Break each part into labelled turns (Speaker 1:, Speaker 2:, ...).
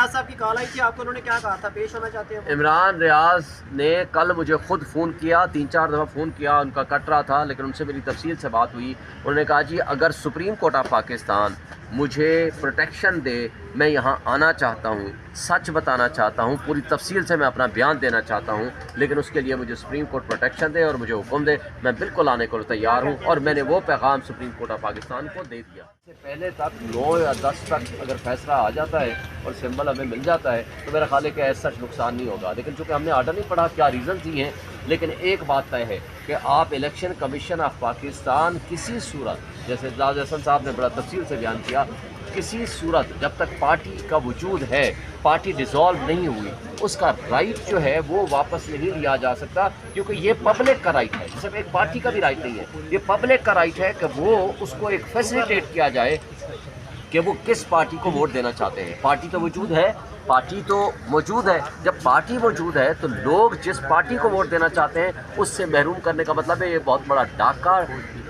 Speaker 1: ریاض صاحب کی کال آئی تھی آپ کو، انہوں نے کیا کہا تھا؟ پیش ہونا چاہتے ہیں؟
Speaker 2: عمران ریاض نے کل مجھے خود فون کیا، 3-4 دفعہ فون کیا، ان کا کٹ رہا تھا، لیکن ان سے میری تفصیل سے بات ہوئی۔ انہوں نے کہا جی اگر سپریم کورٹ آف پاکستان مجھے پروٹیکشن دے، میں یہاں آنا چاہتا ہوں، سچ بتانا چاہتا ہوں، پوری تفصیل سے میں اپنا بیان دینا چاہتا ہوں، لیکن اس کے لیے مجھے سپریم کورٹ پروٹیکشن دے اور مجھے حکم دے، میں بالکل آنے کو تیار ہوں۔ اور میں نے وہ پیغام سپریم کورٹ آف پاکستان کو دے دیا۔ اس سے پہلے تک 9 یا 10 تک اگر فیصلہ آ جاتا ہے اور سمبل ہمیں مل جاتا ہے تو میرا خیال ہے کہ ایسا نقصان نہیں ہوگا، لیکن چونکہ ہم نے آرڈر نہیں پڑھا کیا ریزنز ہی ہیں، لیکن ایک بات طے ہے کہ آپ الیکشن کمیشن آف پاکستان کسی صورت، جیسے اعجاز احسن صاحب نے بڑا تفصیل سے بیان کیا، کسی صورت جب تک پارٹی کا وجود ہے، پارٹی ڈیزالو نہیں ہوئی، اس کا رائٹ جو ہے وہ واپس نہیں لیا جا سکتا، کیونکہ یہ پبلک کا رائٹ ہے، صرف ایک پارٹی کا بھی رائٹ نہیں ہے، یہ پبلک کا رائٹ ہے کہ وہ اس کو ایک فیسیلیٹیٹ کیا جائے کہ وہ کس پارٹی کو ووٹ دینا چاہتے ہیں۔ پارٹی تو وجود ہے، پارٹی تو موجود ہے، جب پارٹی موجود ہے تو لوگ جس پارٹی کو ووٹ دینا چاہتے ہیں اس سے محروم کرنے کا مطلب ہے یہ بہت بڑا ڈاکہ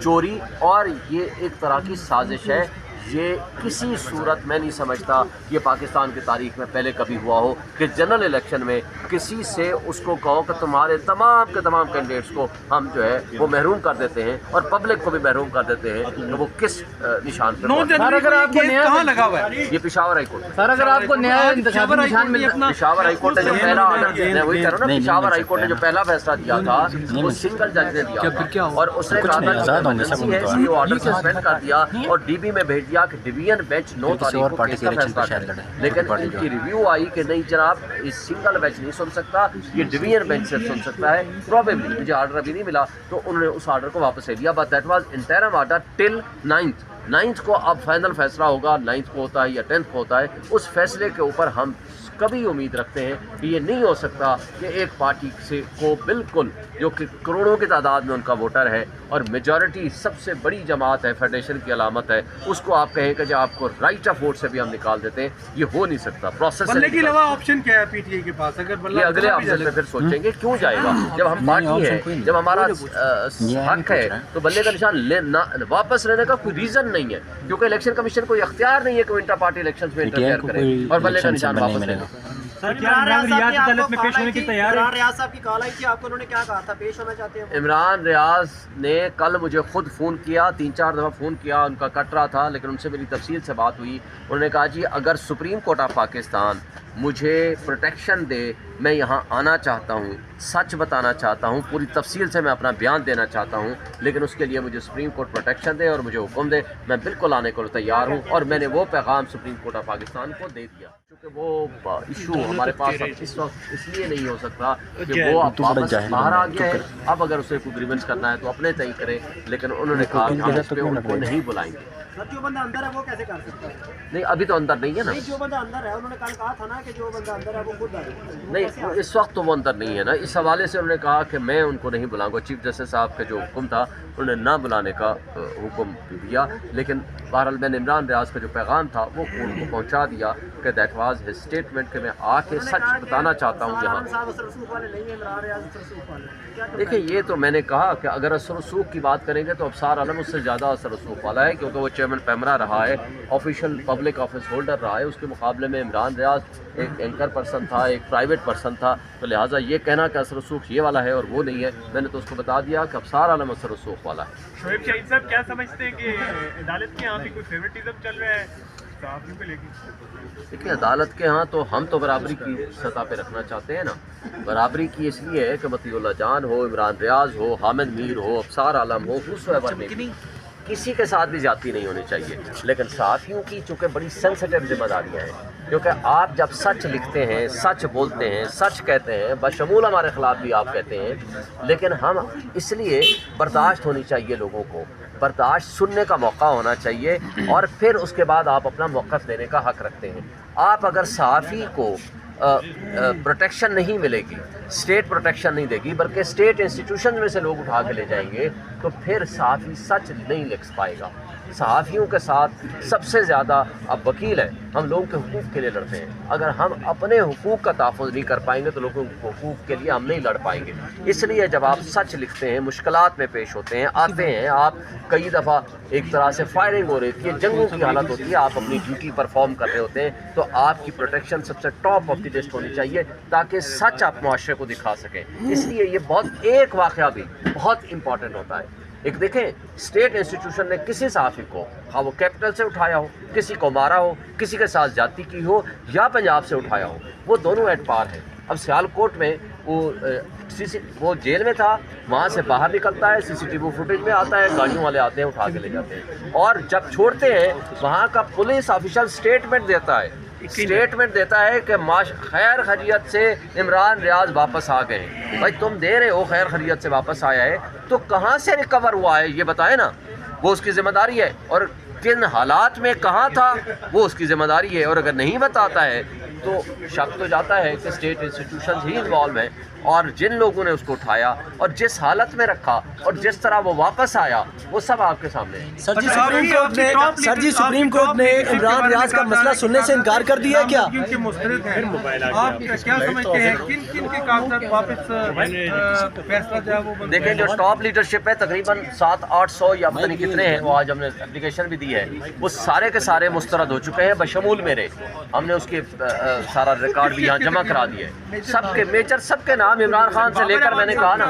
Speaker 2: چوری، اور یہ ایک طرح کی سازش ہے۔ یہ کسی صورت میں نہیں سمجھتا یہ پاکستان کی تاریخ میں پہلے کبھی ہوا ہو کہ جنرل الیکشن میں کسی سے اس کو کہو کہ تمہارے تمام کے تمام کینڈیڈیٹس کو ہم جو ہے وہ محروم کر دیتے ہیں اور پبلک کو بھی محروم کر دیتے ہیں کہ وہ کس نشان پر
Speaker 3: اگر آپ کو نیا کہاں لگا ہوا ہے؟
Speaker 2: یہ پشاور ہائی کورٹ۔
Speaker 3: سر اگر آپ کو نیا انتخابی نشان مل
Speaker 2: پشاور ہائی کورٹ نے جو پہلا آرڈر، میں وہی کہہ رہا ہوں نا، پشاور ہائی کورٹ نے جو پہلا فیصلہ دیا تھا وہ سنگل جج نے دیا تھا، اور اس نے کہا تھا کہ ایمرجنسی ہے، اس لیے وہ آرڈر سسپینڈ کر دیا اور ڈی بی میں بھیج دیا کہ ڈویژن بینچ 9 تاریخ کو کیس کا فیصلہ کرے، لیکن ان کی ریویو آئی کہ نہیں جناب اس سنگل بینچ نہیں سن سکتا، یہ ڈویژن بینچ سے سن سکتا ہے، پروبیبلی مجھے آرڈر ابھی نہیں ملا، تو انہوں نے اس آرڈر کو واپس لے لیا، but that was interim order till 9th کو اب فائنل فیصلہ ہوگا، 9th کو ہوتا ہے یا 10th کو ہوتا ہے، اس فیصلے کے اوپر ہم کبھی امید رکھتے ہیں کہ یہ نہیں ہو سکتا کہ ایک پارٹی سے کو بالکل جو کہ کروڑوں کی تعداد میں ان کا ووٹر ہے اور میجورٹی سب سے بڑی جماعت ہے، فیڈریشن کی علامت ہے، اس کو آپ کہیں کہ جو آپ کو رائٹ آف ووٹ سے بھی ہم نکال دیتے ہیں، یہ ہو نہیں سکتا۔ پروسیس
Speaker 3: بلے کے علاوہ آپشن کیا ہے پی ٹی آئی کے پاس؟ اگر
Speaker 2: یہ اگلے آپشن پہ پھر سوچیں گے کیوں جائے گا، جب ہم پارٹی ہے، جب ہمارا حق ہے تو بلے کا نشان واپس لینے کا کوئی ریزن نہیں ہے، کیونکہ الیکشن کمیشن کو اختیار نہیں ہے کہ وہ انٹر پارٹی الیکشن میں انٹرفیئر کرے اور بلے کا نشان واپس لے لے۔
Speaker 1: ریاض صاحب کی کال آئی تھی آپ کو، انہوں نے کیا کہا تھا؟ پیش ہونا چاہتے ہیں؟
Speaker 2: عمران ریاض نے کل مجھے خود فون کیا، 3-4 دفعہ فون کیا، ان کا کٹ رہا تھا، لیکن ان سے میری تفصیل سے بات ہوئی۔ انہوں نے کہا جی اگر سپریم کورٹ آف پاکستان مجھے پروٹیکشن دے، میں یہاں آنا چاہتا ہوں، سچ بتانا چاہتا ہوں، پوری تفصیل سے میں اپنا بیان دینا چاہتا ہوں، لیکن اس کے لیے مجھے سپریم کورٹ پروٹیکشن دے اور مجھے حکم دے، میں بالکل آنے کو تیار ہوں۔ اور میں نے وہ پیغام سپریم کورٹ آف پاکستان کو دے دیا، کیونکہ وہ ایشو ہمارے پاس اب اس وقت اس لیے نہیں ہو سکتا کہ وہ اب واپس باہر آ گیا ہے، اب اگر اسے کوئی گریونس کرنا ہے تو اپنے طے کرے، لیکن انہوں نے کہا کہ ہم اس پہ ان کو نہیں بلائیں گے۔
Speaker 1: جو بندہ اندر ہے وہ کیسے کر سکتا ہے؟
Speaker 2: نہیں ابھی تو اندر نہیں ہے نا،
Speaker 1: جو بندہ اندر ہے، انہوں نے کل کہا تھا نا کہ جو بندہ اندر ہے وہ خود آئے،
Speaker 2: نہیں اس وقت تو وہ اندر نہیں ہے نا، اس حوالے سے انہوں نے کہا کہ میں ان کو نہیں بلاؤں گا۔ چیف جسٹس صاحب کا جو حکم تھا انہوں نے نہ بلانے کا حکم دیا، لیکن بہرحال میں نے عمران ریاض کا جو پیغام تھا وہ ان کو پہنچا دیا کہ دیٹ واز ہز اسٹیٹمنٹ کہ میں آ کے سچ بتانا چاہتا ہوں یہاں۔ دیکھیں یہ تو میں نے کہا کہ اگر اثر رسوخ کی بات کریں گے تو ابصار عالم اس سے زیادہ اثر رسوخ والا ہے، کیونکہ وہ چیئرمین پیمرا رہا ہے، آفیشیل پبلک آفس ہولڈر رہا ہے، اس کے مقابلے میں عمران ریاض ایک اینکر پرسن تھا، ایک پرائیویٹ پرسن تھا، تو لہٰذا یہ کہنا کہ اثر رسوخ یہ والا ہے اور وہ نہیں ہے، میں نے تو اس کو بتا دیا کہ ابصار عالم اثر رسوخ والا ہے۔
Speaker 4: شعیب شہید صاحب کیا سمجھتے ہیں کہ عدالت کے یہاں بھی کوئی فیورٹزم چل رہا ہے صحافیوں کو لے کے؟
Speaker 2: دیکھیں عدالت کے ہاں تو ہم تو برابری کی سطح پہ رکھنا چاہتے ہیں نا، برابری کی اس لیے ہے کہ مطیع اللہ جان ہو، عمران ریاض ہو، حامد میر ہو، ابصار عالم ہو، whosoever may be، کسی کے ساتھ بھی زیادتی نہیں ہونی چاہیے، لیکن صحافیوں کی چونکہ بڑی سینسیٹیو ذمہ داریاں ہیں، کیونکہ آپ جب سچ لکھتے ہیں، سچ بولتے ہیں، سچ کہتے ہیں، بشمول ہمارے خلاف بھی آپ کہتے ہیں، لیکن ہم اس لیے برداشت ہونی چاہیے، لوگوں کو برداشت سننے کا موقع ہونا چاہیے، اور پھر اس کے بعد آپ اپنا موقف دینے کا حق رکھتے ہیں۔ آپ اگر صحافی کو پروٹیکشن نہیں ملے گی، اسٹیٹ پروٹیکشن نہیں دے گی، بلکہ اسٹیٹ انسٹیٹیوشن میں سے لوگ اٹھا کے لے جائیں گے، تو پھر صحافی سچ نہیں لکھ پائے گا۔ صحافیوں کے ساتھ سب سے زیادہ اب وکیل ہے، ہم لوگوں کے حقوق کے لیے لڑتے ہیں. اگر ہم اپنے حقوق کا تحفظ نہیں کر پائیں گے تو لوگوں کے حقوق کے لیے ہم نہیں لڑ پائیں گے. اس لیے جب آپ سچ لکھتے ہیں، مشکلات میں پیش ہوتے ہیں، آتے ہیں، آپ کئی دفعہ ایک طرح سے فائرنگ ہو رہی تھی، جنگوں کی حالت ہوتی ہے، آپ اپنی ڈیوٹی پرفارم کر رہے ہوتے ہیں، تو آپ کی پروٹیکشن سب سے ٹاپ آف دی لسٹ ہونی چاہیے تاکہ سچ آپ معاشرے کو دکھا سکیں. اس لیے یہ بہت ایک واقعہ بھی بہت امپورٹنٹ ہوتا ہے. ایک دیکھیں، اسٹیٹ انسٹیٹیوشن نے کسی صحافی کو خواہ وہ کیپٹل سے اٹھایا ہو، کسی کو مارا ہو، کسی کے ساتھ زیادتی کی ہو، یا پنجاب سے اٹھایا ہو، وہ دونوں ایٹ پار ہیں. اب سیالکوٹ میں وہ جیل میں تھا، وہاں سے باہر نکلتا ہے، CCTV فوٹیج میں آتا ہے، گاڑیوں والے آتے ہیں اٹھا کے لے جاتے ہیں، اور جب چھوڑتے ہیں وہاں کا پولیس آفیشل اسٹیٹمنٹ دیتا ہے کہ خیر خیریت سے عمران ریاض واپس آ گئے. بھائی تم دے رہے ہو خیر خیریت سے واپس آیا ہے تو کہاں سے ریکور ہوا ہے یہ بتائیں نا. وہ اس کی ذمہ داری ہے، اور کن حالات میں کہاں تھا وہ اس کی ذمہ داری ہے. اور اگر نہیں بتاتا ہے تو شک تو جاتا ہے کہ اسٹیٹ انسٹیٹیوشنز ہی انوالو ہیں، اور جن لوگوں نے اس کو اٹھایا اور جس حالت میں رکھا اور جس طرح وہ واپس آیا وہ سب آپ کے سامنے ہے.
Speaker 1: سر جی سپریم کورٹ نے عمران ریاض کا مسئلہ سننے سے انکار کر دیا کیا؟
Speaker 3: آپ کیا سمجھتے ہیں کن کن کے کاغذات واپس فیصلہ جو ہے وہ؟
Speaker 2: دیکھیں جو ٹاپ لیڈرشپ ہے تقریباً 700-800 یا پتہ نہیں کتنے ہیں، وہ آج ہم نے اپلیکیشن بھی دی ہے، وہ سارے کے سارے مسترد ہو چکے ہیں بشمول میرے. ہم نے اس کے سارا ریکارڈ بھی یہاں جمع کرا دیے. سب کے میجر سب کے نام عمران خان سے لے کر، میں نے کہا نا،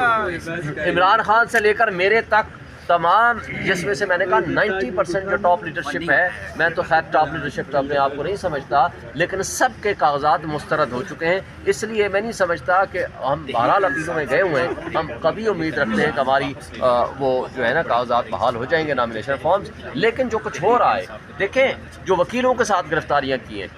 Speaker 2: عمران خان سے لے کر میرے تک تمام، جس میں سے میں نے کہا 90% جو ٹاپ لیڈرشپ ہے، میں تو خیر ٹاپ لیڈرشپ تو اپنے آپ کو نہیں سمجھتا، لیکن سب کے کاغذات مسترد ہو چکے ہیں. اس لیے میں نہیں سمجھتا کہ ہم 12 اپیلوں میں گئے ہوئے ہیں، ہم کبھی امید رکھتے ہیں کہ ہماری وہ جو ہے نا کاغذات بحال ہو جائیں گے، نامینیشن فارمز. لیکن جو کچھ ہو رہا ہے، دیکھیں جو وکیلوں کے ساتھ گرفتاریاں کی ہیں،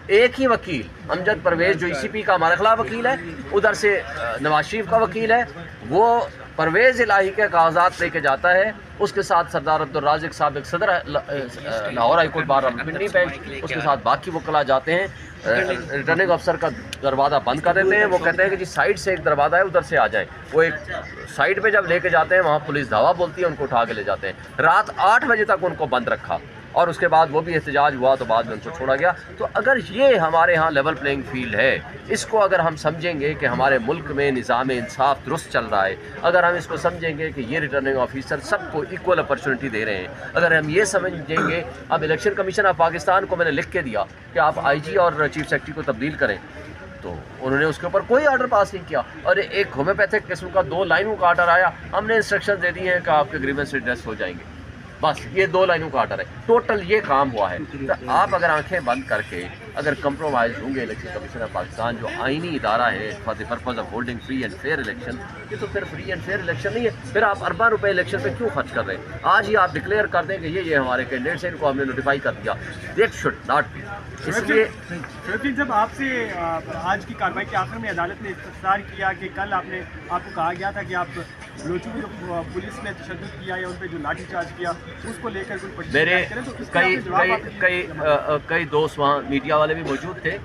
Speaker 2: ایک ہی وکیل امجد پرویز جو ECP کا ہمارے خلاف وکیل ہے، ادھر سے نواز شریف کا وکیل ہے، وہ پرویز الہی کے کاغذات لے کے جاتا ہے، اس کے ساتھ سردار عبدالرازق سابق صدر Lahore high court bar Pindi bench, اس کے ساتھ باقی وکلا جاتے ہیں، ریٹرننگ افسر کا دروازہ بند کر دیتے ہیں. وہ کہتے ہیں کہ جی سائڈ سے ایک دروازہ ہے ادھر سے آ جائیں. وہ ایک سائڈ پہ جب لے کے جاتے ہیں وہاں پولیس دھاوا بولتی ہے، ان کو اٹھا کے لے جاتے ہیں. رات 8 بجے تک ان کو بند رکھا، اور اس کے بعد وہ بھی احتجاج ہوا تو بعد میں ان کو چھوڑا گیا. تو اگر یہ ہمارے ہاں لیول پلینگ فیلڈ ہے، اس کو اگر ہم سمجھیں گے کہ ہمارے ملک میں نظام انصاف درست چل رہا ہے، اگر ہم اس کو سمجھیں گے کہ یہ ریٹرننگ آفیسر سب کو ایکول اپرچونٹی دے رہے ہیں، اگر ہم یہ سمجھیں گے، اب الیکشن کمیشن آف پاکستان کو میں نے لکھ کے دیا کہ آپ IG اور چیف سیکرٹری کو تبدیل کریں، تو انہوں نے اس کے اوپر کوئی آرڈر پاس نہیں کیا. اور ایک ہومیوپیتھک قسم کا 2 لائنوں کا آرڈر آیا، ہم نے انسٹرکشن دے دی ہیں کہ آپ کے گریونس ریڈریس ہو جائیں گے. بس یہ 2 لائنوں کا آرڈر ہے، ٹوٹل یہ کام ہوا ہے. تو آپ اگر آنکھیں بند کر کے اگر کمپرومائز ہوں گے الیکشن کمیشن آف پاکستان جو آئینی ادارہ ہے for the purpose of holding free and fair election, یہ تو پھر فری اینڈ فیئر الیکشن نہیں ہے. پھر آپ ارباں روپے الیکشن پہ کیوں خرچ کر رہے ہیں؟ آج ہی آپ ڈکلیئر کر دیں کہ یہ ہمارے کینڈیڈیٹس ہیں، ان کو ہم نے نوٹیفائی کر دیا. That should not be. اس لیے
Speaker 4: جب آپ سے آج کی کارروائی کے آخر میں عدالت نے استفسار کیا کہ کل آپ کو کہا گیا تھا کہ آپ بلوچوں کو جو پولیس نے تشدد کیا یا ان پہ جو لاٹھی چارج کیا اس کو لے کر کوئی
Speaker 2: میرے کئی دوست وہاں میڈیا والے بھی موجود تھے،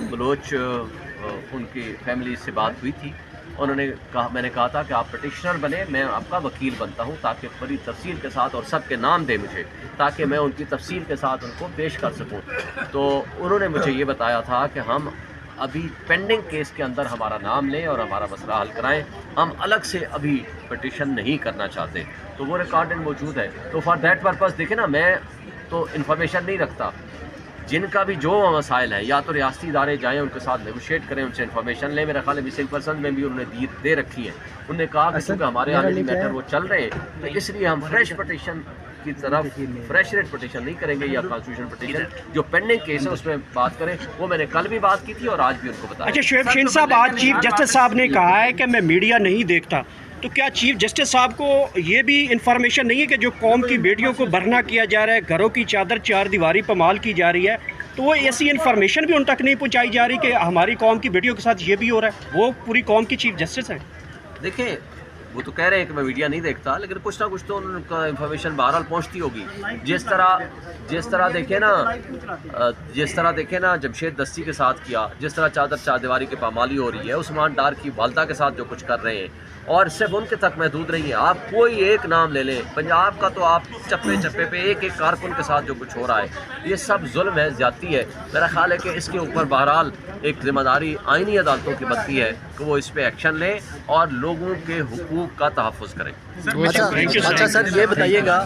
Speaker 2: بلوچ ان کی فیملی سے بات ہوئی تھی، انہوں نے کہا، میں نے کہا تھا کہ آپ پٹیشنر بنے، میں آپ کا وکیل بنتا ہوں تاکہ بڑی تفصیل کے ساتھ اور سب کے نام دے مجھے تاکہ میں ان کی تفصیل کے ساتھ ان کو پیش کر سکوں. تو انہوں نے مجھے یہ بتایا تھا کہ ہم ابھی پینڈنگ کیس کے اندر ہمارا نام لیں اور ہمارا مسئلہ حل کرائیں، ہم الگ سے ابھی پٹیشن نہیں کرنا چاہتے. تو وہ ریکارڈنگ موجود ہے. تو فار دیٹ پرپز دیکھیں نا، میں تو انفارمیشن نہیں رکھتا، جن کا بھی جو مسائل ہیں یا تو ریاستی ادارے جائیں ان کے ساتھ نیگوشیٹ کریں، ان سے انفارمیشن لیں. میرا خیال ہے مسنگ پرسن میں بھی انہوں نے دے رکھی ہے. انہوں نے کہا کہ چونکہ ہمارے یہاں میٹر وہ چل رہے ہیں تو اس لیے ہم فریش پٹیشن کی طرف فریش ریٹ پٹیشن نہیں کریں گے یا کانسٹیٹیوشن پٹیشن جو پینڈنگ کیس ہے اس میں بات کریں. وہ میں نے کل بھی بات کی تھی اور آج بھی ان کو بتایا.
Speaker 5: اچھا شعیب شہین صاحب، آج چیف جسٹس صاحب نے کہا ہے کہ میں میڈیا نہیں دیکھتا، تو کیا چیف جسٹس صاحب کو یہ بھی انفارمیشن نہیں ہے کہ جو قوم کی بیٹیوں کو برہنہ کیا جا رہا ہے، گھروں کی چادر 4 دیواری پامال کی جا رہی ہے، تو وہ ایسی انفارمیشن بھی ان تک نہیں پہنچائی جا رہی کہ ہماری قوم کی بیٹیوں کے ساتھ یہ بھی ہو رہا ہے؟ وہ پوری قوم کی چیف جسٹس ہیں.
Speaker 2: دیکھیں وہ تو کہہ رہے ہیں کہ میں میڈیا نہیں دیکھتا، لیکن کچھ نہ کچھ تو ان کا انفارمیشن بہرحال پہنچتی ہوگی. جس طرح دیکھیں نا جمشید دستی کے ساتھ کیا، جس طرح چادر چاردیواری کی پامالی ہو رہی ہے، عثمان ڈار کی والدہ کے ساتھ جو کچھ کر رہے ہیں، اور صرف ان کے تک محدود نہیں ہے. آپ کوئی ایک نام لے لیں پنجاب کا، تو آپ چپے چپے پہ ایک ایک کارکن کے ساتھ جو کچھ ہو رہا ہے، یہ سب ظلم ہے، زیادتی ہے. میرا خیال ہے کہ اس کے اوپر بہرحال ایک ذمہ داری آئینی عدالتوں کی بنتی ہے کہ وہ اس پہ ایکشن لیں اور لوگوں کے حقوق کا تحفظ کریں.
Speaker 1: اچھا سر، یہ بتائیے گا